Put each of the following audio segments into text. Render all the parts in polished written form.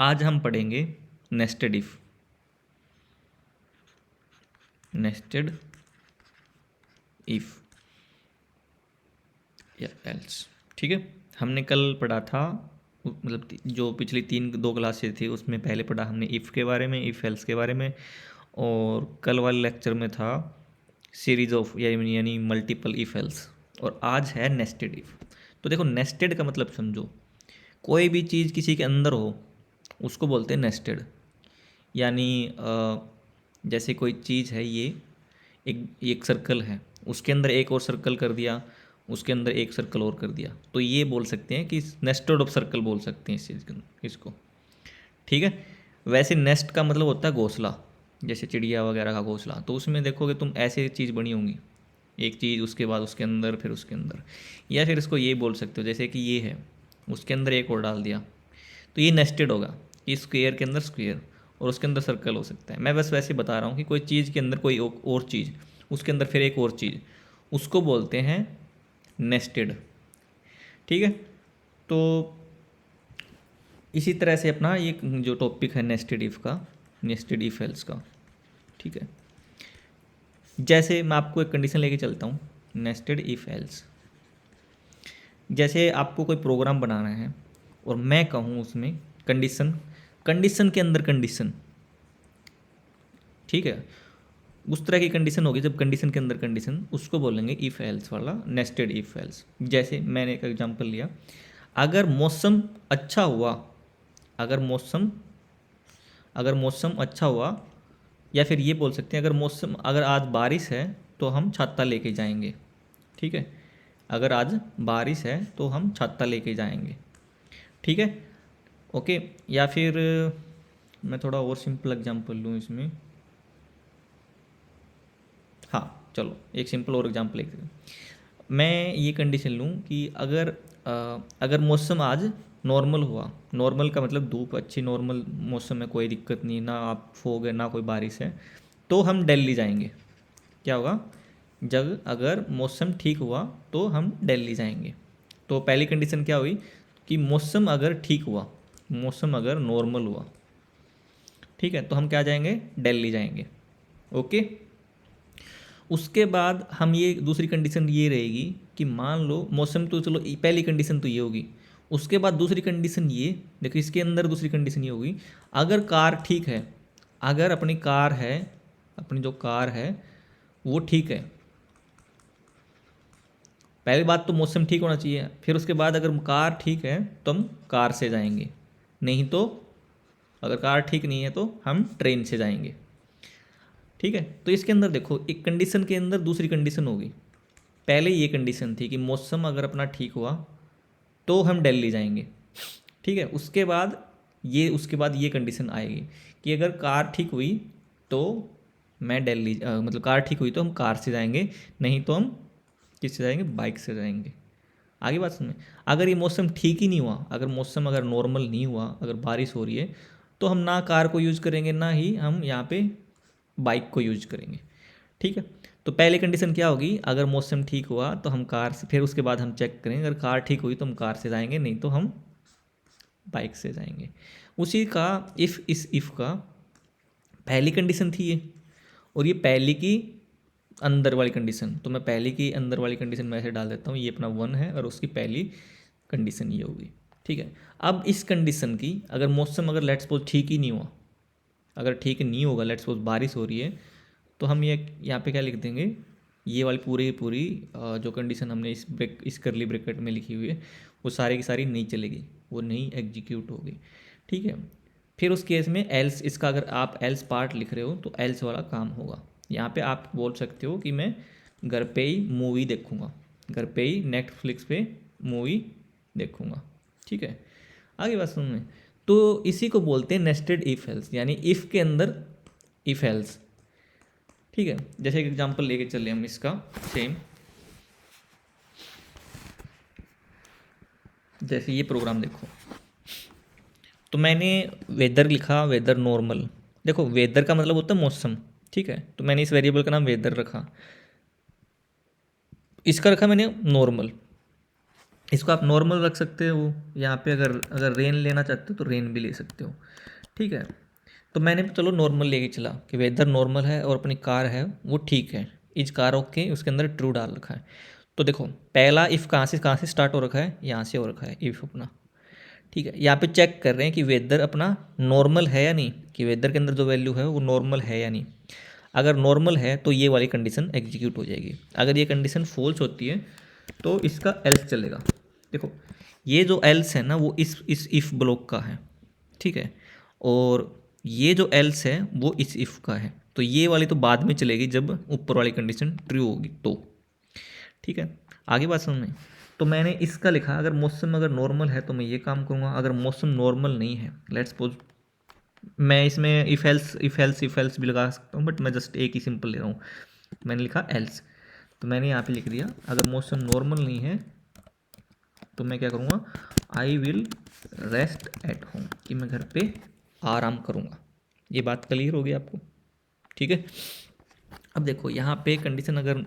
आज हम पढ़ेंगे नेस्टेड इफ, नेस्टेड इफ या एल्स। ठीक है, हमने कल पढ़ा था, मतलब जो पिछली दो क्लासेस थी उसमें पहले पढ़ा हमने इफ़ के बारे में, इफ़ एल्स के बारे में, और कल वाले लेक्चर में था सीरीज ऑफ यानी मल्टीपल इफ एल्स, और आज है नेस्टेड इफ। तो देखो, नेस्टेड का मतलब समझो, कोई भी चीज़ किसी के अंदर हो उसको बोलते हैं नेस्टेड। यानी जैसे कोई चीज़ है, ये एक सर्कल है, उसके अंदर एक और सर्कल कर दिया, उसके अंदर एक सर्कल और कर दिया, तो ये बोल सकते हैं कि नेस्टेड ऑफ सर्कल बोल सकते हैं इस चीज़ के इसको। ठीक है, वैसे नेस्ट का मतलब होता है घोंसला, जैसे चिड़िया वगैरह का घोंसला। तो उसमें देखोगे तुम ऐसे चीज़ बनी होंगी, एक चीज़ उसके बाद उसके अंदर फिर उसके अंदर, या फिर इसको ये बोल सकते हो जैसे कि ये है, उसके अंदर एक और डाल दिया, तो ये नेस्टेड होगा कि स्क्वायर के अंदर स्क्वायर और उसके अंदर सर्कल हो सकता है। मैं बस वैसे बता रहा हूँ कि कोई चीज़ के अंदर कोई और चीज़, उसके अंदर फिर एक और चीज़, उसको बोलते हैं नेस्टेड। ठीक है, तो इसी तरह से अपना ये जो टॉपिक है नेस्टेड इफ का, नेस्टेड इफ एल्स का। ठीक है, जैसे मैं आपको एक कंडीशन लेके चलता हूँ, नेस्टेड इफ एल्स। जैसे आपको कोई प्रोग्राम बनाना है और मैं कहूँ उसमें कंडीशन, कंडीशन के अंदर कंडीशन। ठीक है, उस तरह की कंडीशन होगी जब कंडीशन के अंदर कंडीशन, उसको बोलेंगे इफ़ एल्स वाला नेस्टेड इफ एल्स। जैसे मैंने एक एग्जांपल लिया, अगर मौसम अच्छा हुआ, अगर मौसम अगर मौसम अच्छा हुआ, या फिर ये बोल सकते हैं अगर आज बारिश है तो हम छाता लेके जाएंगे। ठीक है, अगर आज बारिश है तो हम छाता लेके जाएंगे। ठीक है, ओके। या फिर मैं थोड़ा और सिंपल एग्जांपल लूँ इसमें। हाँ चलो, एक सिंपल और एग्जांपल एक मैं ये कंडीशन लूँ कि अगर मौसम आज नॉर्मल हुआ, नॉर्मल का मतलब धूप अच्छी, नॉर्मल मौसम है, कोई दिक्कत नहीं, ना आप फोग है ना कोई बारिश है, तो हम दिल्ली जाएंगे। क्या होगा, जब अगर मौसम ठीक हुआ तो हम दिल्ली जाएंगे। तो पहली कंडीशन क्या हुई कि मौसम अगर ठीक हुआ, मौसम अगर नॉर्मल हुआ, ठीक है, तो हम क्या जाएंगे, दिल्ली जाएंगे। ओके, उसके बाद हम ये दूसरी कंडीशन ये रहेगी कि मान लो मौसम तो चलो पहली कंडीशन तो ये होगी, उसके बाद दूसरी कंडीशन ये देखो, इसके अंदर दूसरी कंडीशन ये होगी, अगर कार ठीक है, अगर अपनी कार है, अपनी जो कार है वो ठीक है। पहली बात तो मौसम ठीक होना चाहिए, फिर उसके बाद अगर कार ठीक है तो हम कार से जाएंगे, नहीं तो अगर कार ठीक नहीं है तो हम ट्रेन से जाएंगे। ठीक है, तो इसके अंदर देखो, एक कंडीशन के अंदर दूसरी कंडीशन होगी। पहले ये कंडीशन थी कि मौसम अगर अपना ठीक हुआ तो हम दिल्ली जाएंगे। ठीक है, उसके बाद ये कंडीशन आएगी कि अगर कार ठीक हुई तो मैं मतलब कार ठीक हुई तो हम कार से जाएंगे, नहीं तो हम किससे जाएंगे, बाइक से जाएंगे। आगे बात सुनिए, अगर ये मौसम ठीक ही नहीं हुआ, अगर मौसम अगर नॉर्मल नहीं हुआ, अगर बारिश हो रही है, तो हम ना कार को यूज़ करेंगे ना ही हम यहाँ पे बाइक को यूज करेंगे। ठीक है, तो पहली कंडीशन क्या होगी, अगर मौसम ठीक हुआ तो हम कार से, फिर उसके बाद हम चेक करेंगे, अगर कार ठीक हुई तो हम कार से जाएंगे, नहीं तो हम बाइक से जाएंगे। उसी का इफ़ का पहली कंडीशन थी ये, और ये पहली की अंदर वाली कंडीशन, तो मैं पहली की अंदर वाली कंडीशन में ऐसे डाल देता हूँ, ये अपना 1 है और उसकी पहली कंडीशन ये होगी। ठीक है, अब इस कंडीशन की अगर मौसम अगर लेट्स सपोज ठीक ही नहीं हुआ, अगर ठीक नहीं होगा, लेट्स सपोज बारिश हो रही है, तो हम ये यहाँ पे क्या लिख देंगे, ये वाली पूरी जो कंडीशन हमने इस करली ब्रैकेट में लिखी हुई है, वो सारी की सारी नहीं चलेगी, वो नहीं एग्जीक्यूट होगी। ठीक है, फिर उस केस में एल्स, इसका अगर आप एल्स पार्ट लिख रहे हो तो एल्स वाला काम होगा। यहाँ पे आप बोल सकते हो कि मैं घर पे ही मूवी देखूँगा, घर पे ही नेटफ्लिक्स पे मूवी देखूँगा। ठीक है, आगे बात सुनिए, तो इसी को बोलते हैं नेस्टेड इफ एल्स, यानी इफ़ के अंदर इफ एल्स। ठीक है, जैसे एक एग्जांपल लेके चले हम इसका सेम, जैसे ये प्रोग्राम देखो, तो मैंने वेदर लिखा, वेदर नॉर्मल। देखो, वेदर का मतलब होता है मौसम। ठीक है, तो मैंने इस वेरिएबल का नाम वेदर रखा, इसका रखा मैंने नॉर्मल। इसको आप नॉर्मल रख सकते हो, यहाँ पे अगर अगर रेन लेना चाहते हो तो रेन भी ले सकते हो। ठीक है, तो मैंने चलो नॉर्मल लेके चला कि वेदर नॉर्मल है और अपनी कार है वो ठीक है, इज कार ओके, उसके अंदर ट्रू डाल रखा है। तो देखो पहला इफ़ कहाँ से स्टार्ट हो रखा है, यहाँ से हो रखा है इफ़ अपना। ठीक है, यहाँ पे चेक कर रहे हैं कि वेदर अपना नॉर्मल है या नहीं, कि वेदर के अंदर जो वैल्यू है वो नॉर्मल है या नहीं। अगर नॉर्मल है तो ये वाली कंडीशन एग्जीक्यूट हो जाएगी। अगर ये कंडीशन फॉल्स होती है तो इसका एल्स चलेगा। देखो ये जो एल्स है ना वो इस इफ़ ब्लॉक का है। ठीक है, और ये जो एल्स है वो इस इफ़ का है। तो ये वाली तो बाद में चलेगी जब ऊपर वाली कंडीशन ट्रू होगी तो। ठीक है, आगे बात समझ में। तो मैंने इसका लिखा, अगर मौसम अगर नॉर्मल है तो मैं ये काम करूँगा, अगर मौसम नॉर्मल नहीं है, लेट्स सपोज मैं इसमें इफ़ एल्स भी लगा सकता हूँ, बट मैं जस्ट एक ही सिंपल ले रहा हूँ। मैंने लिखा एल्स, तो मैंने यहाँ पे लिख दिया अगर मौसम नॉर्मल नहीं है तो मैं क्या करूँगा, I will rest at home, कि मैं घर पे आराम करूँगा। ये बात क्लियर होगी आपको? ठीक है, अब देखो यहाँ पे कंडीशन अगर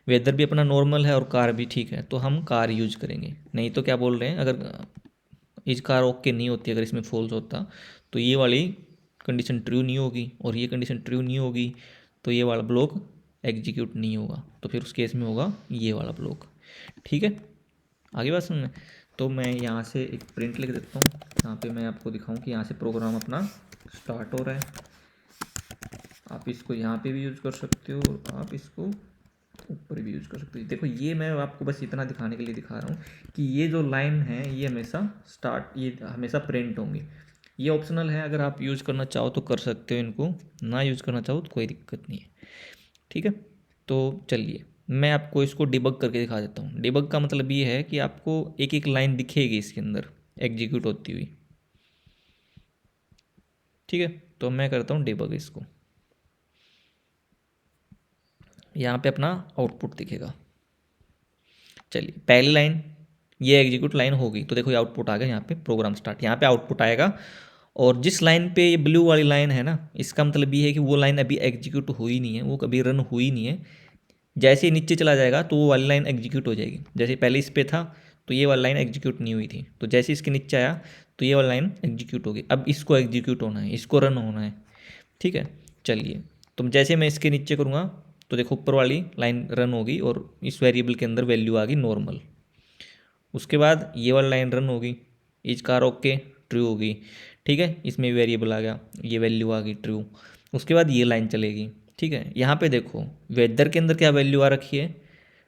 वेदर भी अपना नॉर्मल है और कार भी ठीक है तो हम कार यूज करेंगे। नहीं तो क्या बोल रहे हैं, अगर इस कार ओके नहीं होती, अगर इसमें फॉल्स होता तो ये वाली कंडीशन ट्रू नहीं होगी, और ये कंडीशन ट्रू नहीं होगी तो ये वाला ब्लॉक एग्जीक्यूट नहीं होगा, तो फिर उस केस में होगा ये वाला ब्लॉक। ठीक है, आगे बात सुनना। तो मैं यहाँ से एक प्रिंट लिख देता हूँ, यहाँ पे मैं आपको दिखाऊँ कि यहाँ से प्रोग्राम अपना स्टार्ट हो रहा है। आप इसको यहाँ पे भी यूज़ कर सकते हो और आप इसको ऊपर भी यूज़ कर सकते हो। देखो ये मैं आपको बस इतना दिखाने के लिए दिखा रहा हूँ कि ये जो लाइन है ये हमेशा प्रिंट होंगी। ये ऑप्शनल है, अगर आप यूज़ करना चाहो तो कर सकते हो, इनको ना यूज़ करना चाहो तो कोई दिक्कत नहीं है। ठीक है, तो चलिए मैं आपको इसको डिबग करके दिखा देता हूँ। डिबग का मतलब ये है कि आपको एक एक लाइन दिखेगी इसके अंदर एग्जीक्यूट होती हुई। ठीक है, तो मैं करता हूँ डिबग इसको, यहाँ पे अपना आउटपुट दिखेगा। चलिए पहली लाइन ये एग्जीक्यूट लाइन होगी तो देखो ये आउटपुट आ गया, यहाँ पे प्रोग्राम स्टार्ट, यहाँ पे आउटपुट आएगा। और जिस लाइन पे ये ब्लू वाली लाइन है ना, इसका मतलब ये है कि वो लाइन अभी एग्जीक्यूट हुई नहीं है, वो कभी रन हुई नहीं है। जैसे ही नीचे चला जाएगा तो वो वाली लाइन एग्जीक्यूट हो जाएगी। जैसे पहले इस पे था तो ये वाली लाइन एग्जीक्यूट नहीं हुई थी, तो जैसे इसके नीचे आया तो ये वाली लाइन एग्जीक्यूट होगी। अब इसको एग्जीक्यूट होना है, इसको रन होना है। ठीक है, चलिए तो जैसे मैं इसके नीचे करूँगा तो देखो ऊपर वाली लाइन रन होगी और इस वेरिएबल के अंदर वैल्यू आ गई नॉर्मल। उसके बाद ये वाली लाइन रन होगी, इज कार ओके, ट्रू होगी। ठीक है, इसमें वेरिएबल आ गया, ये वैल्यू आ गई ट्रू। उसके बाद ये लाइन चलेगी। ठीक है, यहाँ पे देखो वेदर के अंदर क्या वैल्यू आ रखी है,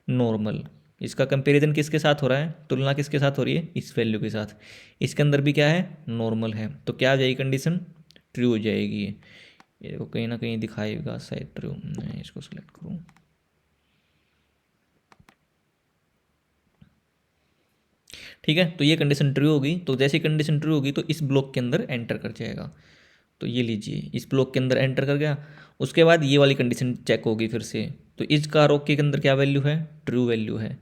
नॉर्मल। इसका कंपैरिजन किसके साथ हो रहा है, तुलना किसके साथ हो रही है, इस वैल्यू के साथ। इसके अंदर भी क्या है, नॉर्मल है, तो क्या आ जाएगी कंडीशन, ट्रू हो जाएगी। ये देखो कहीं ना कहीं दिखाएगा शायद ट्रू, मैं इसको सेलेक्ट करूँ। ठीक है, तो ये कंडीशन ट्रू होगी, तो जैसे कंडीशन ट्रू होगी तो इस ब्लॉक के अंदर एंटर कर जाएगा। तो ये लीजिए इस ब्लॉक के अंदर एंटर कर गया। उसके बाद ये वाली कंडीशन चेक होगी फिर से, तो इस कार ओके के अंदर क्या वैल्यू है, ट्रू वैल्यू है।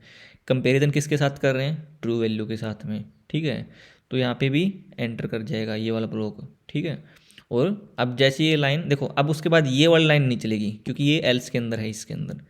कंपैरिजन किसके साथ कर रहे हैं, ट्रू वैल्यू के साथ में। ठीक है, तो यहाँ पे भी एंटर कर जाएगा ये वाला ब्लॉक। ठीक है, और अब जैसे ये लाइन देखो, अब उसके बाद ये वाली लाइन नहीं चलेगी क्योंकि ये एल्स के अंदर है इसके अंदर,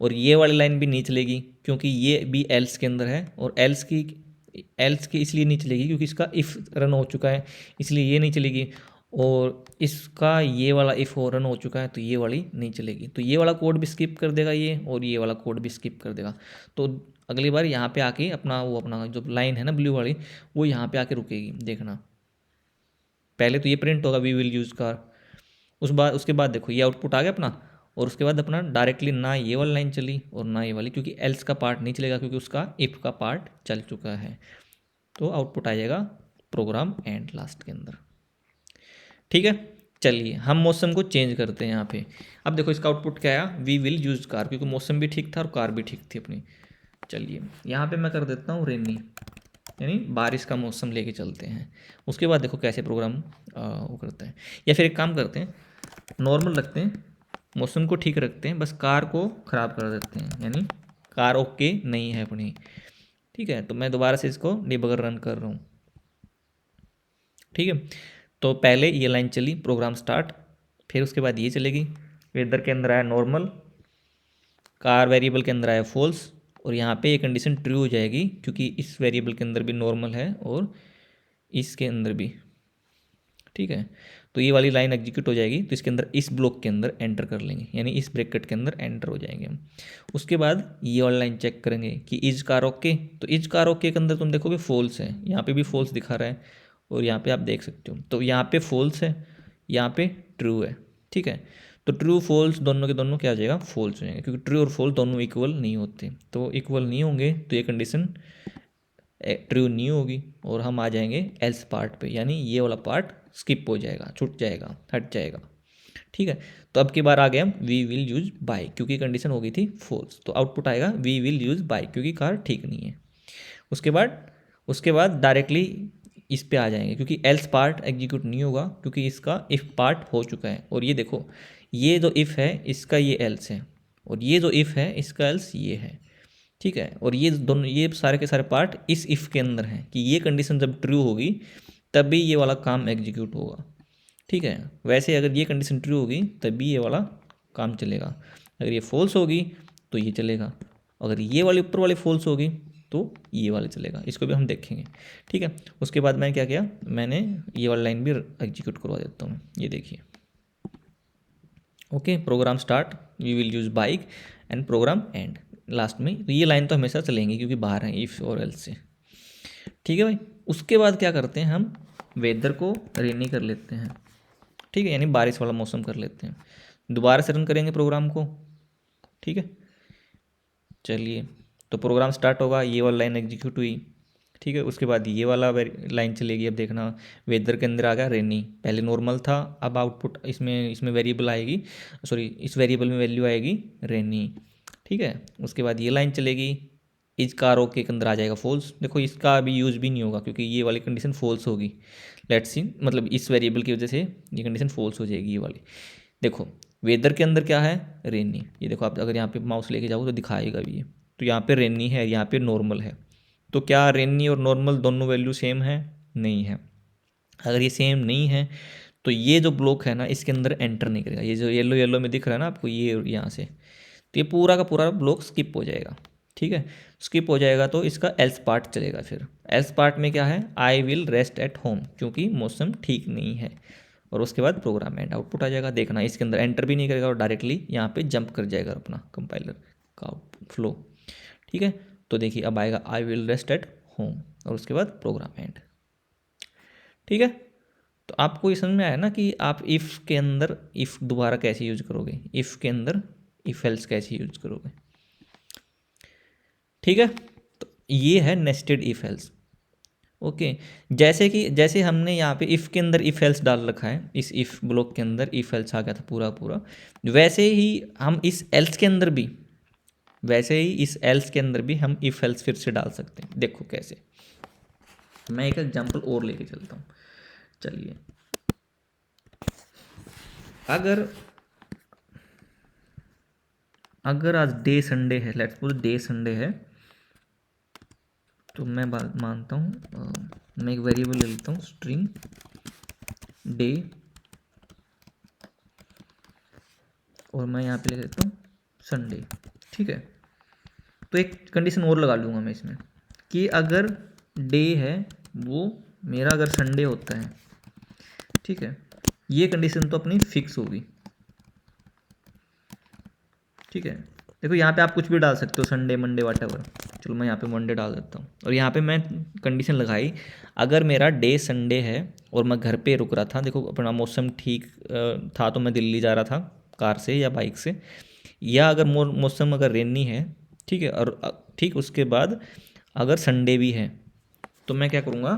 और ये वाली लाइन भी नहीं चलेगी क्योंकि ये भी एल्स के अंदर है, और एल्स की इसलिए नहीं चलेगी क्योंकि इसका इफ़ रन हो चुका है, इसलिए ये नहीं चलेगी। और इसका ये वाला इफ़ हो रन हो चुका है तो ये वाली नहीं चलेगी, तो ये वाला कोड भी स्किप कर देगा ये, और ये वाला कोड भी स्किप कर देगा। तो अगली बार यहाँ पे आके अपना जो लाइन है ना ब्लू वाली, वो यहाँ पे आके रुकेगी। देखना पहले तो ये प्रिंट होगा वी विल यूज़ कार, उसके बाद देखो ये आउटपुट आ गया अपना, और उसके बाद अपना डायरेक्टली ना ये वाली लाइन चली और ना ये वाली, क्योंकि एल्स का पार्ट नहीं चलेगा क्योंकि उसका इफ़ का पार्ट चल चुका है। तो आउटपुट आ जाएगा प्रोग्राम एंड लास्ट के अंदर। ठीक है, चलिए हम मौसम को चेंज करते हैं यहाँ पे। अब देखो इसका आउटपुट क्या आया, वी विल यूज़ कार, क्योंकि मौसम भी ठीक था और कार भी ठीक थी अपनी। चलिए यहाँ पे मैं कर देता हूँ रेनी, यानी बारिश का मौसम लेके चलते हैं। उसके बाद देखो कैसे प्रोग्राम वो करते हैं, या फिर एक काम करते हैं नॉर्मल रखते हैं, मौसम को ठीक रखते हैं, बस कार को ख़राब कर देते हैं, यानी कार ओके नहीं है अपनी। ठीक है, तो मैं दोबारा से इसको डिबगर रन कर रहा हूँ। ठीक है, तो पहले ये लाइन चली प्रोग्राम स्टार्ट, फिर उसके बाद ये चलेगी, वेदर के अंदर आया नॉर्मल, कार वेरिएबल के अंदर आया फॉल्स, और यहाँ पे ये कंडीशन ट्रू हो जाएगी क्योंकि इस वेरिएबल के अंदर भी नॉर्मल है और इसके अंदर भी, ठीक है। तो ये वाली लाइन एग्जीक्यूट हो जाएगी, तो इसके अंदर इस ब्लॉक के अंदर एंटर कर लेंगे, यानी इस ब्रैकेट के अंदर एंटर हो जाएंगे हम। उसके बाद ये वाली लाइन चेक करेंगे कि इज कार ओके, तो इज कार ओके के अंदर तुम देखोगे फॉल्स है, यहाँ पे भी फॉल्स दिखा रहा है और यहाँ पे आप देख सकते हो, तो यहाँ पे फॉल्स है, यहाँ पे ट्रू है, ठीक है। तो ट्रू फॉल्स दोनों के दोनों क्या हो जाएगा, फॉल्स हो जाएंगे, क्योंकि ट्रू और फॉल्स दोनों इक्वल नहीं होते, तो इक्वल नहीं होंगे तो ये कंडीशन ट्रू नहीं होगी और हम आ जाएंगे एल्स पार्ट पे, यानी ये वाला पार्ट स्किप हो जाएगा, छूट जाएगा, हट जाएगा, ठीक है। तो अब की बार आ गए हम वी विल यूज बाई, क्योंकि कंडीशन हो गई थी फॉल्स, तो आउटपुट आएगा वी विल यूज बाई, क्योंकि कार ठीक नहीं है। उसके बाद डायरेक्टली इस पे आ जाएंगे, क्योंकि एल्स पार्ट एग्जीक्यूट नहीं होगा क्योंकि इसका इफ़ पार्ट हो चुका है। और ये देखो, ये जो इफ़ है इसका ये एल्स है, और ये जो इफ़ है इसका एल्स ये है, ठीक है। और ये दोनों, ये सारे के सारे पार्ट इस इफ़ के अंदर हैं कि ये कंडीशन जब ट्रू होगी तभी ये वाला काम एग्जीक्यूट होगा, ठीक है। वैसे अगर ये कंडीशन ट्रू होगी तभी ये वाला काम चलेगा, अगर ये फॉल्स होगी तो ये चलेगा, अगर ये वाली ऊपर वाली फॉल्स होगी तो ये वाले चलेगा, इसको भी हम देखेंगे, ठीक है। उसके बाद मैंने क्या किया, मैंने ये वाली लाइन भी एग्जीक्यूट करवा देता हूँ, ये देखिए, okay. Program start, we will use bike and program and last में, तो ये लाइन तो हमेशा चलेंगी क्योंकि बाहर हैं इफ़ और एल्स से, ठीक है भाई। उसके बाद क्या करते हैं, हम वेदर को रेनी कर लेते हैं, ठीक है, यानी बारिश वाला मौसम कर लेते हैं। दोबारा से रन करेंगे प्रोग्राम को, ठीक है। चलिए, तो प्रोग्राम स्टार्ट होगा, ये वाला लाइन एग्जीक्यूट हुई, ठीक है। उसके बाद ये वाला लाइन चलेगी, अब देखना वेदर के अंदर आ गया रेनी, पहले नॉर्मल था, अब आउटपुट इसमें वेरिएबल आएगी, सॉरी इस वेरिएबल में वैल्यू आएगी रेनी, ठीक है। उसके बाद ये लाइन चलेगी, इज कार ओके के अंदर आ जाएगा फॉल्स, देखो इसका अभी यूज भी नहीं होगा क्योंकि ये वाली कंडीशन फॉल्स होगी, लेट्स सी, मतलब इस वेरिएबल की वजह से ये कंडीशन फॉल्स हो जाएगी ये वाली। देखो वेदर के अंदर क्या है, रेनी, ये देखो आप अगर यहाँ पे माउस लेके जाओ तो दिखाएगा भी ये, तो यहाँ पे रेनी है, यहाँ पे नॉर्मल है, तो क्या रेनी और नॉर्मल दोनों वैल्यू सेम है, नहीं है। अगर ये सेम नहीं है तो ये जो ब्लॉक है ना इसके अंदर एंटर नहीं करेगा, ये जो येलो येलो में दिख रहा है ना आपको, ये यहाँ से, तो ये पूरा का पूरा ब्लॉक स्किप हो जाएगा, ठीक है। स्किप हो जाएगा तो इसका एल्स पार्ट चलेगा, फिर एल्स पार्ट में क्या है, I will rest at home, क्योंकि मौसम ठीक नहीं है, और उसके बाद प्रोग्राम एंड आउटपुट आ जाएगा। देखना इसके अंदर एंटर भी नहीं करेगा और डायरेक्टली यहाँ पे जंप कर जाएगा अपना कंपाइलर का फ्लो, ठीक है। तो देखिए अब आएगा I will rest at home और उसके बाद प्रोग्राम एंड, ठीक है। तो आपको ये समझ में आया ना कि आप इफ़ के अंदर इफ़ दोबारा कैसे यूज करोगे, इफ़ के अंदर इफ एल्स कैसे यूज करोगे, ठीक है। तो ये है नेस्टेड इफ एल्स, ओके। जैसे हमने यहाँ पे इफ़ के अंदर इफ एल्स डाल रखा है, इस इफ़ ब्लॉक के अंदर इफ एल्स आ गया था पूरा पूरा, वैसे ही हम इस एल्स के अंदर भी, वैसे ही इस एल्स के अंदर भी हम इफ एल्स फिर से डाल सकते हैं। देखो कैसे, मैं एक एग्जांपल और लेके चलता हूँ, चलिए। अगर आज डे संडे है, लेट्स सपोज डे संडे है, तो मैं बात मानता हूँ, मैं एक वेरिएबल ले लेता हूँ स्ट्रिंग डे, और मैं यहाँ पे ले लेता हूँ संडे, ठीक है। तो एक कंडीशन और लगा लूँगा मैं इसमें कि अगर डे है वो मेरा अगर संडे होता है, ठीक है, ये कंडीशन तो अपनी फिक्स होगी, ठीक है। देखो यहाँ पे आप कुछ भी डाल सकते हो, संडे मंडे व्हाटएवर, चलो मैं यहाँ पे मंडे डाल देता हूँ, और यहाँ पे मैं कंडीशन लगाई अगर मेरा डे संडे है और मैं घर पे रुक रहा था, देखो अपना मौसम ठीक था तो मैं दिल्ली जा रहा था कार से या बाइक से, या अगर मौसम अगर रेनी है, ठीक है, और ठीक उसके बाद अगर संडे भी है, तो मैं क्या करूँगा,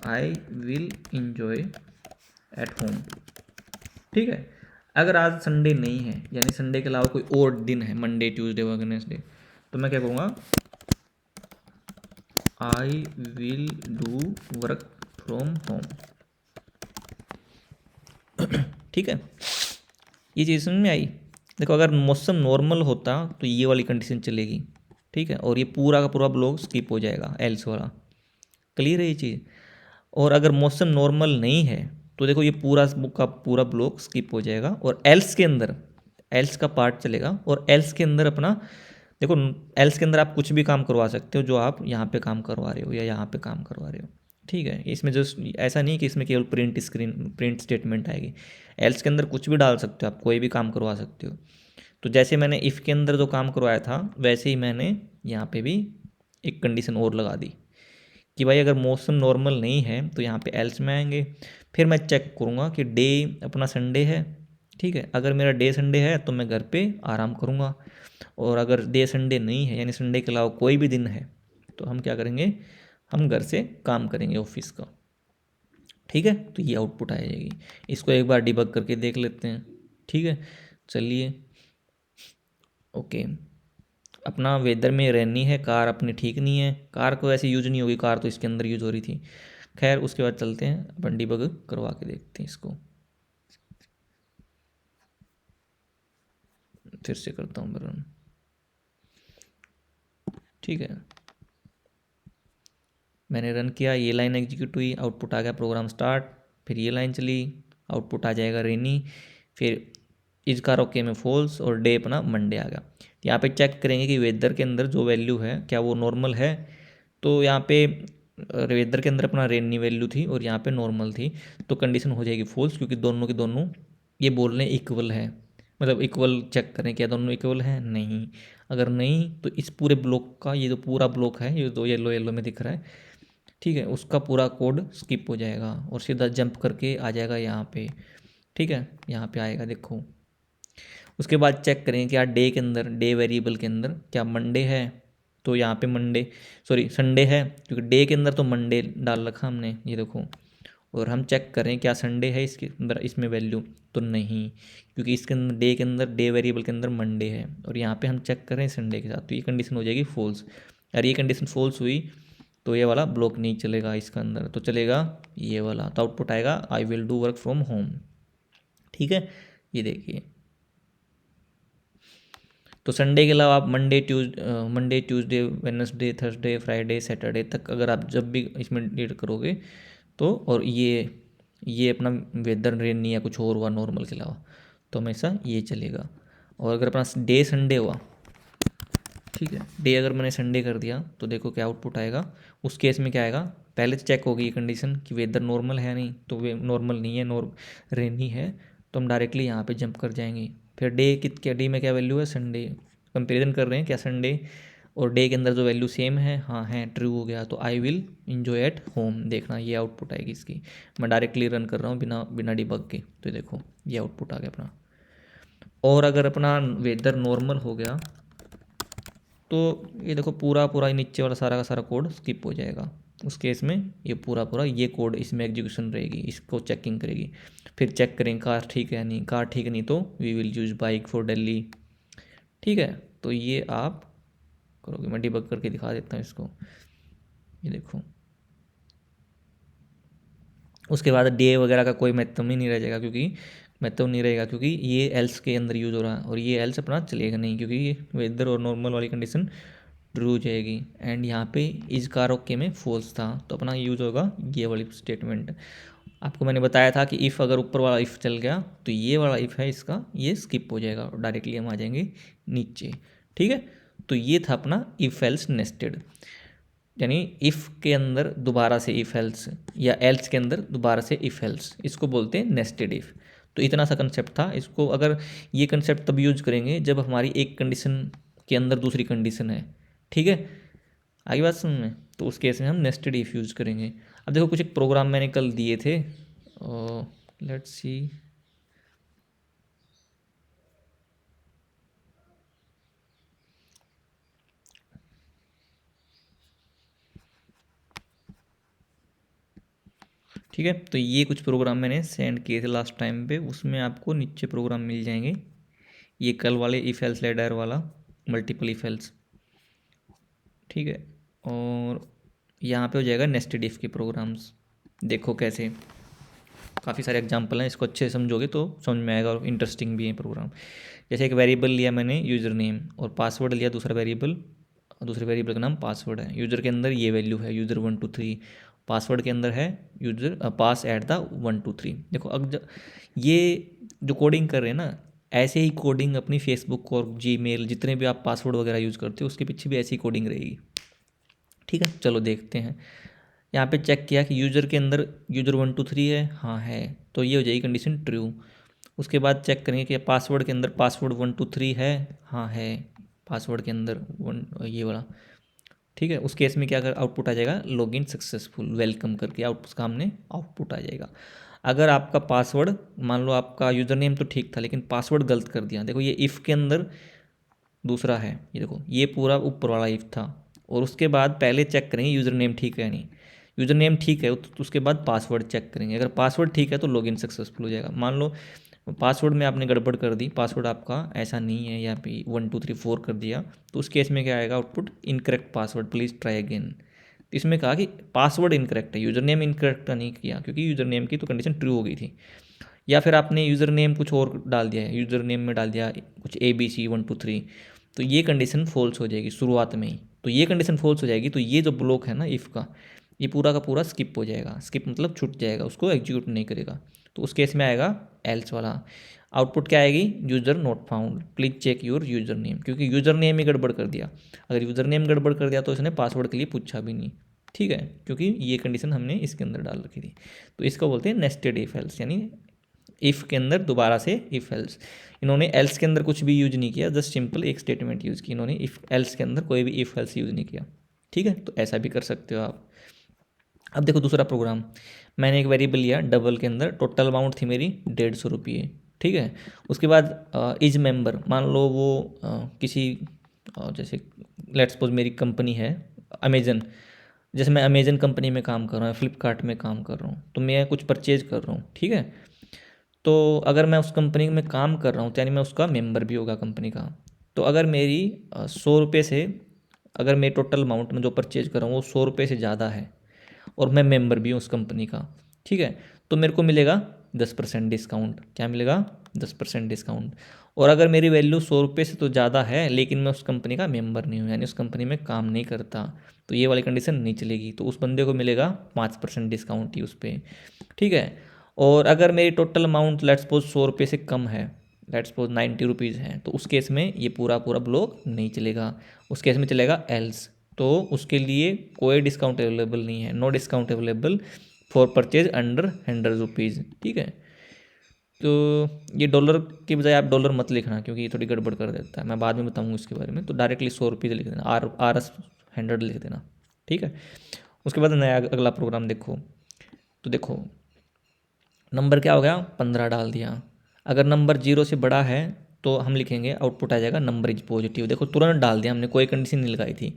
I will enjoy at home, ठीक है। अगर आज संडे नहीं है, यानी संडे के अलावा कोई और दिन है, मंडे ट्यूसडे वेडनेसडे, तो मैं क्या करूँगा, I will do work from home, ठीक है। ये चीज़ समझ में आई। देखो अगर मौसम नॉर्मल होता तो ये वाली कंडीशन चलेगी, ठीक है, और ये पूरा का पूरा ब्लॉक स्किप हो जाएगा एल्स वाला, क्लियर है ये चीज़। और अगर मौसम नॉर्मल नहीं है तो देखो ये पूरा का पूरा ब्लॉक स्किप हो जाएगा, और एल्स के अंदर एल्स का पार्ट चलेगा। और एल्स के अंदर अपना देखो, एल्स के अंदर आप कुछ भी काम करवा सकते हो जो आप यहाँ पे काम करवा रहे हो या यहाँ पे काम करवा रहे हो, ठीक है। इसमें जो ऐसा नहीं कि इसमें केवल प्रिंट स्टेटमेंट आएगी, एल्स के अंदर कुछ भी डाल सकते हो आप, कोई भी काम करवा सकते हो। तो जैसे मैंने इफ़ के अंदर जो काम करवाया था वैसे ही मैंने यहाँ पे भी एक कंडीशन और लगा दी कि भाई अगर मौसम नॉर्मल नहीं है तो यहाँ पे एल्स में आएंगे। फिर मैं चेक करूँगा कि डे अपना संडे है, ठीक है। अगर मेरा डे संडे है तो मैं घर पे आराम करूँगा, और अगर डे संडे नहीं है यानी संडे के अलावा कोई भी दिन है तो हम क्या करेंगे, हम घर से काम करेंगे ऑफिस का, ठीक है। तो ये आउटपुट आ जाएगी। इसको एक बार डिबग करके देख लेते हैं, ठीक है। चलिए, ओके। अपना वेदर में रेनी है, कार अपनी ठीक नहीं है, कार को ऐसे यूज नहीं होगी, कार तो इसके अंदर यूज हो रही थी। खैर उसके बाद चलते हैं अपन डिबग करवा के देखते हैं इसको। फिर से करता हूँ रन, ठीक है। मैंने रन किया, ये लाइन एग्जीक्यूट हुई, आउटपुट आ गया प्रोग्राम स्टार्ट। फिर ये लाइन चली, आउटपुट आ जाएगा रेनी। फिर इस कार ओके में फॉल्स, और डे अपना मंडे आ गया। यहाँ पे चेक करेंगे कि वेदर के अंदर जो वैल्यू है क्या वो नॉर्मल है। तो यहाँ पे वेदर के अंदर अपना रेनी वैल्यू थी और यहाँ पे नॉर्मल थी, तो कंडीशन हो जाएगी फॉल्स, क्योंकि दोनों के दोनों ये बोल रहे हैं इक्वल है। मतलब इक्वल चेक करें क्या दोनों इक्वल हैं, नहीं। अगर नहीं तो इस पूरे ब्लॉक का, ये जो पूरा ब्लॉक है ये दो येलो येलो में दिख रहा है, ठीक है, उसका पूरा कोड स्किप हो जाएगा और सीधा जंप करके आ जाएगा यहाँ पे, ठीक है। यहाँ पे आएगा देखो। उसके बाद चेक करें क्या डे के अंदर, डे वेरिएबल के अंदर क्या मंडे है, तो यहाँ पे मंडे, सॉरी संडे है, क्योंकि डे के अंदर तो मंडे डाल रखा हमने, ये देखो। और हम चेक करें क्या संडे है इसके अंदर, इसमें वैल्यू तो नहीं, क्योंकि इसके अंदर डे के अंदर, डे वेरिएबल के अंदर मंडे है, और यहाँ पे हम चेक करें संडे के साथ, तो ये कंडीशन हो जाएगी फॉल्स। अगर ये कंडीशन फॉल्स हुई तो ये वाला ब्लॉक नहीं चलेगा इसका अंदर, तो चलेगा ये वाला। तो आउटपुट आएगा I will do work from home, ठीक है। ये देखिए, तो संडे के अलावा आप Monday Tuesday Wednesday Thursday Friday Saturday तक अगर आप जब भी इसमें डेट करोगे तो, और ये अपना वेदर रेनी या कुछ और हुआ नॉर्मल के अलावा, तो हमेशा ये चलेगा। और अगर अपना डे संडे हुआ, ठीक है, डे अगर मैंने संडे कर दिया तो देखो क्या आउटपुट आएगा। उस केस में क्या आएगा, पहले तो चेक होगी ये कंडीशन कि वेदर नॉर्मल है नहीं, तो वे नॉर्मल नहीं है, रेनी है, तो हम डायरेक्टली यहाँ पे जंप कर जाएंगे। फिर डे क्या, डे में क्या वैल्यू है, संडे, कंपेरिजन कर रहे हैं क्या संडे और डे के अंदर जो वैल्यू सेम है, हाँ है, ट्रू हो गया, तो I will enjoy at home, देखना ये आउटपुट आएगी इसकी। मैं डायरेक्टली रन कर रहा हूँ बिना बिना डिबग के, तो देखो ये आउटपुट आ गया अपना। और अगर अपना वेदर नॉर्मल हो गया तो ये देखो पूरा पूरा नीचे वाला सारा का सारा कोड स्किप हो जाएगा। उस केस में ये पूरा पूरा ये कोड इसमें एग्जीक्यूशन रहेगी, इसको चेकिंग करेगी। फिर चेक करेंगे कार ठीक है नहीं, कार ठीक नहीं तो we will use bike for Delhi, ठीक है। तो ये आप करोगे, मैं डिबग करके दिखा देता हूँ इसको, ये देखो। उसके बाद डे वगैरह का कोई महत्व ही नहीं रह जाएगा, क्योंकि महत्व नहीं रहेगा, क्योंकि ये एल्स के अंदर यूज हो रहा है, और ये एल्स अपना चलेगा नहीं, क्योंकि ये वेदर और नॉर्मल वाली कंडीशन ट्रू हो जाएगी। एंड यहाँ पे इस कार ओके में फॉल्स था, तो अपना यूज होगा ये वाली स्टेटमेंट। आपको मैंने बताया था कि इफ़ अगर ऊपर वाला इफ़ चल गया तो ये वाला इफ़ है इसका ये स्किप हो जाएगा और डायरेक्टली हम आ जाएंगे नीचे, ठीक है। तो ये था अपना इफ़ एल्स नेस्टेड, यानी इफ़ के अंदर दोबारा से इफ़ एल्स, या एल्स के अंदर दोबारा से इफ़ एल्स, इसको बोलते हैं नेस्टेड इफ़। तो इतना सा कंसेप्ट था। इसको अगर ये कंसेप्ट तब यूज करेंगे जब हमारी एक कंडीशन के अंदर दूसरी कंडीशन है, ठीक है। आगे बात समझ में, तो उस केस में हम नेस्टेड इफ़ यूज़ करेंगे। अब देखो कुछ एक प्रोग्राम मैंने कल दिए थे, लेट्स सी, ठीक है। तो ये कुछ प्रोग्राम मैंने सेंड किए थे लास्ट टाइम पे, उसमें आपको नीचे प्रोग्राम मिल जाएंगे। ये कल वाले इफ एल्स लेडर वाला मल्टीपल इफ एल्स, ठीक है। और यहाँ पे हो जाएगा नेस्टेड इफ के प्रोग्राम्स। देखो कैसे, काफ़ी सारे एग्जांपल हैं, इसको अच्छे से समझोगे तो समझ में आएगा, और इंटरेस्टिंग भी है प्रोग्राम। जैसे एक वेरिएबल लिया मैंने यूज़र नेम, और पासवर्ड लिया दूसरा वेरिएबल, दूसरे वेरिएबल का नाम पासवर्ड है। यूज़र के अंदर ये वैल्यू है यूज़र 123, पासवर्ड के अंदर है यूज़र पास एट द 123। देखो अब ये जो कोडिंग कर रहे हैं ना, ऐसे ही कोडिंग अपनी फेसबुक और जीमेल जितने भी आप पासवर्ड वगैरह यूज़ करते हो उसके पीछे भी ऐसी कोडिंग रहेगी। ठीक है, चलो देखते हैं। यहाँ पे चेक किया कि यूज़र के अंदर यूज़र 1 2 3 है, हाँ है, तो ये हो जाएगी कंडीशन ट्रू। उसके बाद चेक करेंगे कि पासवर्ड के अंदर पासवर्ड 1 2 3 है, हाँ है, पासवर्ड के अंदर वन ये वाला। ठीक है, उस केस में क्या कर आउटपुट आ जाएगा, लॉगिन सक्सेसफुल, वेलकम करके आउट उसका हमने आउटपुट आ जाएगा। अगर आपका पासवर्ड, मान लो आपका यूज़र नेम तो ठीक था लेकिन पासवर्ड गलत कर दिया, देखो ये इफ़ के अंदर दूसरा है, ये देखो ये पूरा ऊपर वाला इफ़ था, और उसके बाद पहले चेक करेंगे यूज़र नेम ठीक है या नहीं। यूज़र नेम ठीक है तो उसके बाद पासवर्ड चेक करेंगे, अगर पासवर्ड ठीक है तो लॉगिन सक्सेसफुल हो जाएगा। मान लो पासवर्ड में आपने गड़बड़ कर दी, पासवर्ड आपका ऐसा नहीं है, या पे 1 2 3 4 कर दिया, तो उस केस में क्या आएगा output, incorrect password please try again. इसमें कहा कि पासवर्ड इनकरेक्ट है, यूज़र नेम इनकरेक्ट नहीं किया क्योंकि यूज़र नेम की तो कंडीशन ट्रू हो गई थी। या फिर आपने यूज़र नेम कुछ और डाल दिया है, यूज़र नेम में डाल दिया कुछ ABC 1 2 3, तो ये कंडीशन फॉल्स हो जाएगी शुरुआत में ही। तो ये कंडीशन फॉल्स हो जाएगी तो ये जो ब्लॉक है ना इफ़ का, ये पूरा का पूरा स्किप हो जाएगा, स्किप मतलब छूट जाएगा, उसको एग्जीक्यूट नहीं करेगा। तो उस केस में आएगा एल्स वाला आउटपुट, क्या आएगी, user not found please check your user name, क्योंकि यूज़र नेम ही गड़बड़ कर दिया। अगर यूज़र नेम गड़बड़ कर दिया तो इसने पासवर्ड के लिए पूछा भी नहीं। ठीक है, क्योंकि ये कंडीशन हमने इसके अंदर डाल रखी थी। तो इसको बोलते हैं नेस्टेड इफ एल्स, यानी इफ़ के अंदर दोबारा से इफ़ एल्स। इन्होंने एल्स के अंदर कुछ भी यूज नहीं किया, जस्ट सिंपल एक स्टेटमेंट यूज़ की इन्होंने, इफ़ एल्स के अंदर कोई भी इफ़ एल्स यूज़ नहीं किया। ठीक है, तो ऐसा भी कर सकते हो आप। अब देखो दूसरा प्रोग्राम, मैंने एक वेरिएबल लिया डबल के अंदर, टोटल अमाउंट थी मेरी 150 रुपये। ठीक है, उसके बाद इज मेंबर, मान लो वो किसी जैसे लेट्स सपोज मेरी कंपनी है अमेजन, जैसे मैं अमेजन कंपनी में काम कर रहा हूँ, फ्लिपकार्ट में काम कर रहा हूँ, तो मैं कुछ परचेज कर रहा हूँ। ठीक है, तो अगर मैं उस कंपनी में काम कर रहा हूँ तो यानी मैं उसका मेंबर भी होगा कंपनी का। तो अगर मेरी 100 रुपये से, अगर मैं टोटल अमाउंट में जो परचेज कर रहा हूँ वो 100 रुपये से ज़्यादा है और मैं मेंबर भी हूँ उस कंपनी का, ठीक है, तो मेरे को मिलेगा 10% डिस्काउंट। क्या मिलेगा, 10% डिस्काउंट। और अगर मेरी वैल्यू 100 रुपये से तो ज़्यादा है लेकिन मैं उस कंपनी का मेंबर नहीं हूँ, यानी उस कंपनी में काम नहीं करता, तो ये वाली कंडीशन नहीं चलेगी, तो उस बंदे को मिलेगा 5% डिस्काउंट ही उस पर। ठीक है, और अगर मेरी टोटल अमाउंट लेट्स सपोज 100 रुपये से कम है, लेट्स सपोज 90 रुपीज़ है, तो उस केस में ये पूरा पूरा ब्लॉक नहीं चलेगा, उस केस में चलेगा एल्स। तो उसके लिए कोई डिस्काउंट अवेलेबल नहीं है, no discount available for purchase under 100 rupees. ठीक है, तो ये डॉलर के बजाय आप डॉलर मत लिखना क्योंकि ये थोड़ी गड़बड़ कर देता है, मैं बाद में बताऊंगा इसके बारे में। तो डायरेक्टली 100 रुपीज़ लिख देना, RS 100 लिख देना। ठीक है, उसके बाद नया अगला प्रोग्राम देखो, तो देखो नंबर क्या हो गया, 15 डाल दिया। अगर नंबर 0 से बड़ा है तो हम लिखेंगे आउटपुट आ जाएगा नंबर इज पॉजिटिव, देखो तुरंत डाल दिया हमने, कोई कंडीशन नहीं लगाई थी।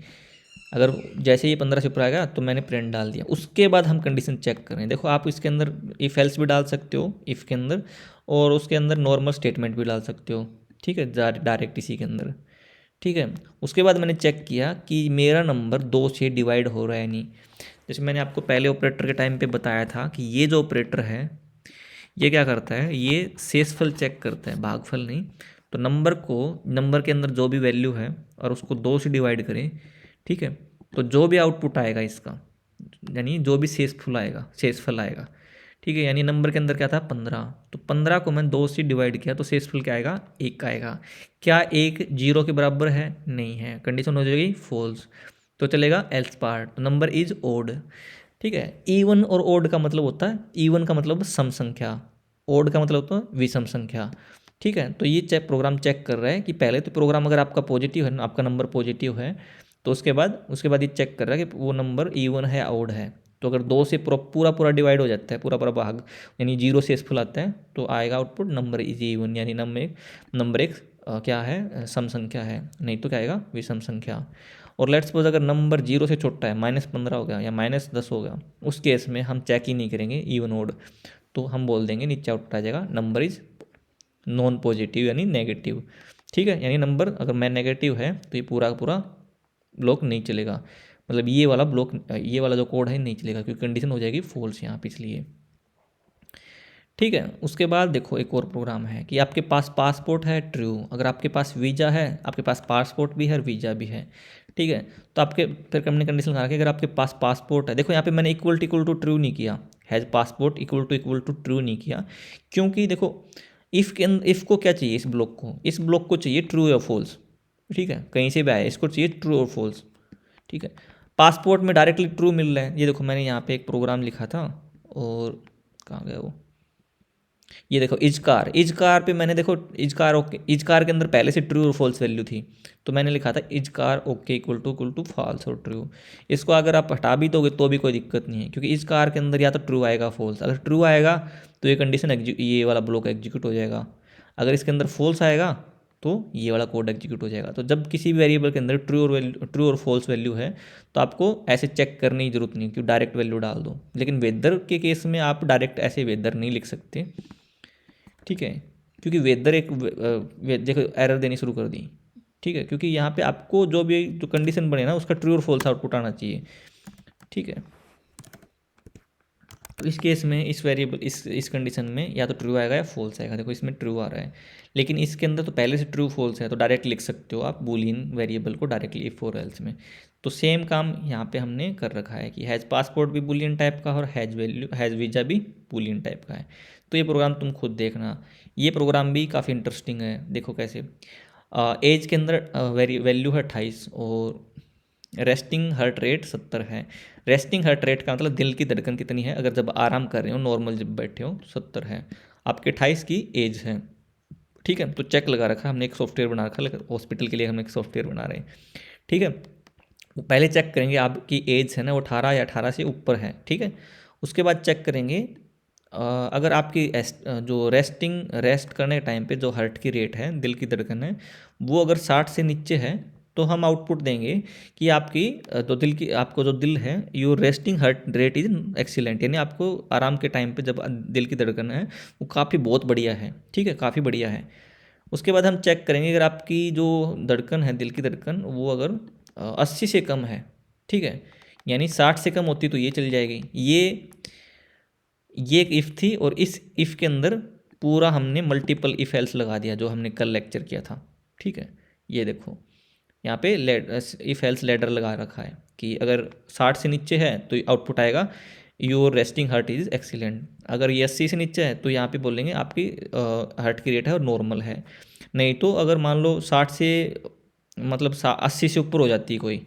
अगर जैसे ही 15 से ऊपर आएगा तो मैंने प्रिंट डाल दिया। उसके बाद हम कंडीशन चेक करें, देखो आप इसके अंदर इफ़ एल्स भी डाल सकते हो इफ़ के अंदर, और उसके अंदर नॉर्मल स्टेटमेंट भी डाल सकते हो। ठीक है, डायरेक्ट इसी के अंदर। ठीक है, उसके बाद मैंने चेक किया कि मेरा नंबर 2 से डिवाइड हो रहा है नहीं। जैसे मैंने आपको पहले ऑपरेटर के टाइम पे बताया था कि ये जो ऑपरेटर है ये क्या करता है, ये शेषफल चेक करता है, भागफल नहीं। तो नंबर को, नंबर के अंदर जो भी वैल्यू है और उसको 2 से डिवाइड करें, ठीक है, तो जो भी आउटपुट आएगा इसका, यानी जो भी शेषफल आएगा, ठीक है, यानी नंबर के अंदर क्या था 15, तो 15 को मैं 2 से डिवाइड किया तो शेषफल क्या आएगा, 1 आएगा। क्या 1 0 के बराबर है, नहीं है, कंडीशन हो जाएगी फॉल्स, तो चलेगा एल्स पार्ट, तो नंबर इज ओड। ठीक है, इवन और ओड का मतलब होता है, इवन का मतलब सम संख्या, ओड का मतलब होता है विषम संख्या। ठीक है, तो ये प्रोग्राम चेक कर रहा है कि पहले तो प्रोग्राम अगर आपका पॉजिटिव है, आपका नंबर पॉजिटिव है, तो उसके बाद ये चेक कर रहा है कि वो नंबर इवन है ओड है। तो अगर 2 से पूरा पूरा डिवाइड हो जाता है, पूरा पूरा भाग, यानी 0 से शेषफल आता है, तो आएगा आउटपुट नंबर इज इवन, यानी नंबर एक क्या है, सम संख्या है, नहीं तो क्या आएगा, विषम संख्या। और लेट्स सपोज अगर नंबर 0 से छोटा है, -15 हो गया या -10 हो गया, उस केस में हम चेक ही नहीं करेंगे इवन ओड, तो हम बोल देंगे नीचे आउटपुट आ जाएगा नंबर इज नॉन पॉजिटिव यानी नेगेटिव। ठीक है, यानी नंबर अगर मैं नेगेटिव है तो ये पूरा का पूरा ब्लॉक नहीं चलेगा, मतलब ये वाला ब्लॉक, ये वाला जो कोड है नहीं चलेगा क्योंकि कंडीशन हो जाएगी फॉल्स यहाँ पे, इसलिए। ठीक है, उसके बाद देखो एक और प्रोग्राम है कि आपके पास पासपोर्ट है, ट्रू, अगर आपके पास वीज़ा है, आपके पास पासपोर्ट भी है और वीज़ा भी है। ठीक है, तो आपके फिर हमने कंडीशन लगा कि अगर आपके पास पासपोर्ट है, देखो यहाँ पे मैंने इक्वल टू ट्रू नहीं किया, has passport equal to true नहीं किया, क्योंकि देखो इफ़ को क्या चाहिए, इस ब्लॉक को चाहिए ट्रू या फॉल्स, ठीक है, कहीं से भी आया इसको चाहिए ट्रू और फॉल्स, ठीक है। पासपोर्ट में डायरेक्टली ट्रू मिल रहा है, ये देखो मैंने यहाँ पे एक प्रोग्राम लिखा था, और कहाँ गया वो, ये देखो इज कार पे मैंने देखो is car okay, is car के अंदर पहले से ट्रू और फॉल्स वैल्यू थी, तो मैंने लिखा था is car okay equal to false और ट्रू। इसको अगर आप हटा भी दोगे तो भी कोई दिक्कत नहीं है, क्योंकि इज कार के अंदर या तो ट्रू आएगा फॉल्स, अगर ट्रू आएगा तो ये कंडीशन ये वाला ब्लॉक एग्जीक्यूट हो जाएगा, अगर इसके अंदर फॉल्स आएगा तो ये वाला कोड एग्जीक्यूट हो जाएगा। तो जब किसी भी वेरिएबल के अंदर ट्रू और फॉल्स वैल्यू है तो आपको ऐसे चेक करने की जरूरत नहीं, क्योंकि डायरेक्ट वैल्यू डाल दो। लेकिन वेदर के केस में आप डायरेक्ट ऐसे वेदर नहीं लिख सकते, ठीक है, क्योंकि वेदर एक देखो एरर देनी शुरू कर दी, ठीक है, क्योंकि यहाँ पे आपको जो भी जो कंडीशन बने ना उसका ट्रू और फॉल्स आउटपुट आना चाहिए, ठीक है। तो इस केस में इस वेरिएबल इस कंडीशन में या तो ट्रू आएगा या फॉल्स आएगा, देखो इसमें ट्रू आ रहा है, लेकिन इसके अंदर तो पहले से ट्रू फॉल्स है, तो डायरेक्ट लिख सकते हो आप बूलियन वेरिएबल को डायरेक्टली इफ और एल्स में। तो सेम काम यहाँ पे हमने कर रखा है कि हैज़ पासपोर्ट भी बूलियन टाइप का और हैज़ वीज़ा भी बूलियन टाइप का है। तो ये प्रोग्राम तुम खुद देखना, ये प्रोग्राम भी काफ़ी इंटरेस्टिंग है। देखो कैसे एज के अंदर वैल्यू है 28 और रेस्टिंग हार्ट रेट 70 है। रेस्टिंग हार्ट रेट का मतलब दिल की धड़कन कितनी है अगर जब आराम कर रहे हो, नॉर्मल जब बैठे हो, 70 है। आपके 28 की एज है, ठीक है। तो चेक लगा रखा, हमने एक सॉफ्टवेयर बना रखा, हॉस्पिटल के लिए हम एक सॉफ्टवेयर बना रहे हैं, ठीक है। वो पहले चेक करेंगे आपकी एज है ना वो 18 या 18 से ऊपर है, ठीक है। उसके बाद चेक करेंगे अगर आपकी जो रेस्ट करने के टाइम पे जो हार्ट की रेट है, दिल की धड़कन है, वो अगर 60 से नीचे है तो हम आउटपुट देंगे कि आपकी आपको जो दिल है your resting heart rate is excellent, यानी आपको आराम के टाइम पे जब दिल की धड़कन है वो काफ़ी बहुत बढ़िया है, ठीक है, काफ़ी बढ़िया है। उसके बाद हम चेक करेंगे अगर आपकी जो धड़कन है, दिल की धड़कन, वो अगर 80 से कम है, ठीक है, यानी 60 से कम होती तो ये चल जाएगी। ये एक इफ़ थी, और इस इफ़ के अंदर पूरा हमने मल्टीपल इफ़ एल्स लगा दिया जो हमने कल लेक्चर किया था, ठीक है। ये देखो यहाँ पे इफ़ एल्स लैडर लगा रखा है कि अगर 60 से नीचे है तो आउटपुट आएगा your resting heart is excellent, अगर ये 80 से नीचे है तो यहाँ पे बोलेंगे आपकी हार्ट की रेट है और नॉर्मल है। नहीं तो अगर मान लो 60 से मतलब 80 से ऊपर हो जाती है कोई,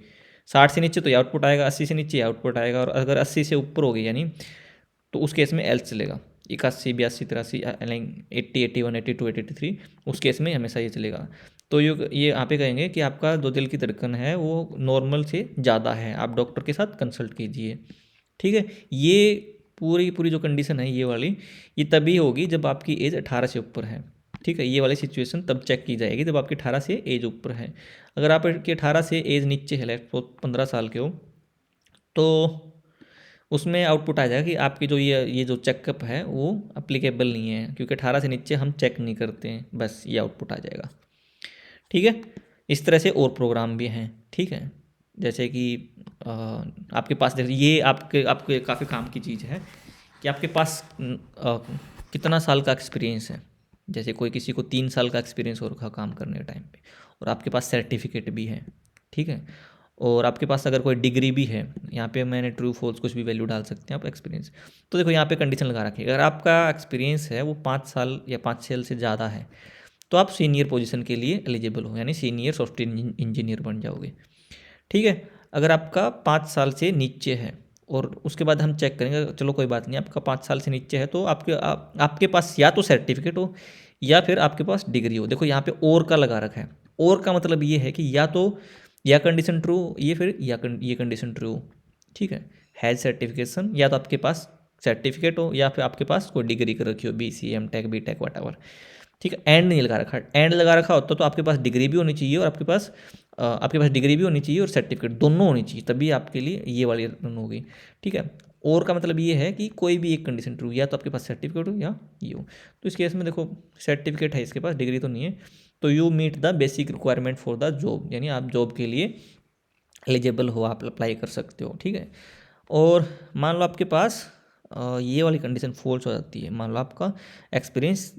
60 से नीचे तो ये आउटपुट आएगा, 80 से नीचे आउटपुट आएगा, और अगर 80 से ऊपर हो गई यानी तो उस केस में एल्स चलेगा। 81, 82, 83, 80, 81, 82, 83, उस केस में हमेशा ये चलेगा। तो ये यहाँ पे कहेंगे कि आपका जो दिल की धड़कन है वो नॉर्मल से ज़्यादा है, आप डॉक्टर के साथ कंसल्ट कीजिए, ठीक है। ये पूरी जो कंडीशन है ये वाली, ये तभी होगी जब आपकी एज 18 से ऊपर है, ठीक है। ये वाली सिचुएशन तब चेक की जाएगी जब आपकी 18 से एज ऊपर है। अगर आपकी 18 से एज नीचे है, 15 साल के हो, तो उसमें आउटपुट आ जाएगा कि आपकी जो ये जो चेकअप है वो अप्लीकेबल नहीं है, क्योंकि 18 से नीचे हम चेक नहीं करते हैं, बस ये आउटपुट आ जाएगा, ठीक है। इस तरह से और प्रोग्राम भी हैं, ठीक है। जैसे कि आपके पास देखिए ये आपके काफ़ी काम की चीज़ है कि आपके पास कितना साल का एक्सपीरियंस है। जैसे कोई किसी को 3 साल का एक्सपीरियंस हो रखा काम करने के टाइम पे, और आपके पास सर्टिफिकेट भी है, ठीक है, और आपके पास अगर कोई डिग्री भी है, यहाँ पे मैंने ट्रू फॉल्स कुछ भी वैल्यू डाल सकते हैं आप एक्सपीरियंस। तो देखो यहाँ पे कंडीशन लगा रखी है, अगर आपका एक्सपीरियंस है वो 5 साल या 5 साल से ज़्यादा है तो आप सीनियर पोजीशन के लिए एलिजिबल हो, यानी सीनियर सॉफ्टवेयर इंजीनियर बन जाओगे, ठीक है। अगर आपका 5 साल से नीचे है, और उसके बाद हम चेक करेंगे, चलो कोई बात नहीं, आपका 5 साल से नीचे है तो आपके पास या तो सर्टिफिकेट हो या फिर आपके पास डिग्री हो। देखो यहाँ पे और का लगा रखा है, और का मतलब ये है कि या तो या कंडीशन ट्रू ये फिर ये कंडीशन ट्रू, ठीक है। हैज़ सर्टिफिकेशन, या तो आपके पास सर्टिफिकेट हो या फिर आपके पास कोई डिग्री कर रखी हो, BC, M.Tech, B.Tech वट, ठीक है। एंड नहीं लगा रखा, एंड लगा रखा होता तो आपके पास डिग्री भी होनी चाहिए और आपके पास डिग्री भी होनी चाहिए और सर्टिफिकेट दोनों होनी चाहिए, तभी आपके लिए ये वाली रन होगी, ठीक है। और का मतलब ये है कि कोई भी एक कंडीशन ट्रू, या तो आपके पास सर्टिफिकेट हो या ये हो। तो इस केस में देखो सर्टिफिकेट है इसके पास, डिग्री तो नहीं है, तो you meet the basic requirement for the job, यानी आप जॉब के लिए एलिजिबल हो, आप अप्लाई कर सकते हो, ठीक है। और मान लो आपके पास ये वाली कंडीशन फॉल्स हो जाती है, मान लो आपका एक्सपीरियंस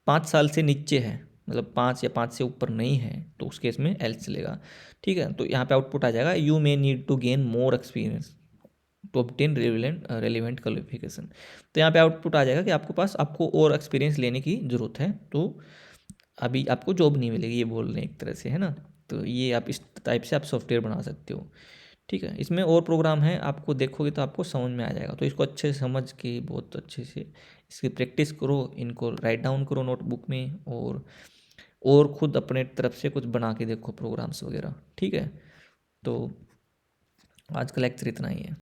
5 साल से नीचे है, मतलब 5 या 5 से ऊपर नहीं है, तो उस केस में एल्स चलेगा, ठीक है। तो यहाँ पे आउटपुट आ जाएगा you may need to gain more experience, to obtain relevant qualification. तो यहाँ पे आउटपुट आ जाएगा कि आपको और एक्सपीरियंस लेने की ज़रूरत है, तो अभी आपको जॉब नहीं मिलेगी, ये बोल रहे हैं एक तरह से, है ना। तो ये आप इस टाइप से आप सॉफ्टवेयर बना सकते हो। ठीक है, इसमें और प्रोग्राम है, आपको देखोगे तो आपको समझ में आ जाएगा। तो इसको अच्छे से समझ के बहुत अच्छे से इसकी प्रैक्टिस करो, इनको राइट डाउन करो नोटबुक में, और खुद अपने तरफ से कुछ बना के देखो प्रोग्राम्स वगैरह। ठीक है, तो आज का लेक्चर इतना ही है।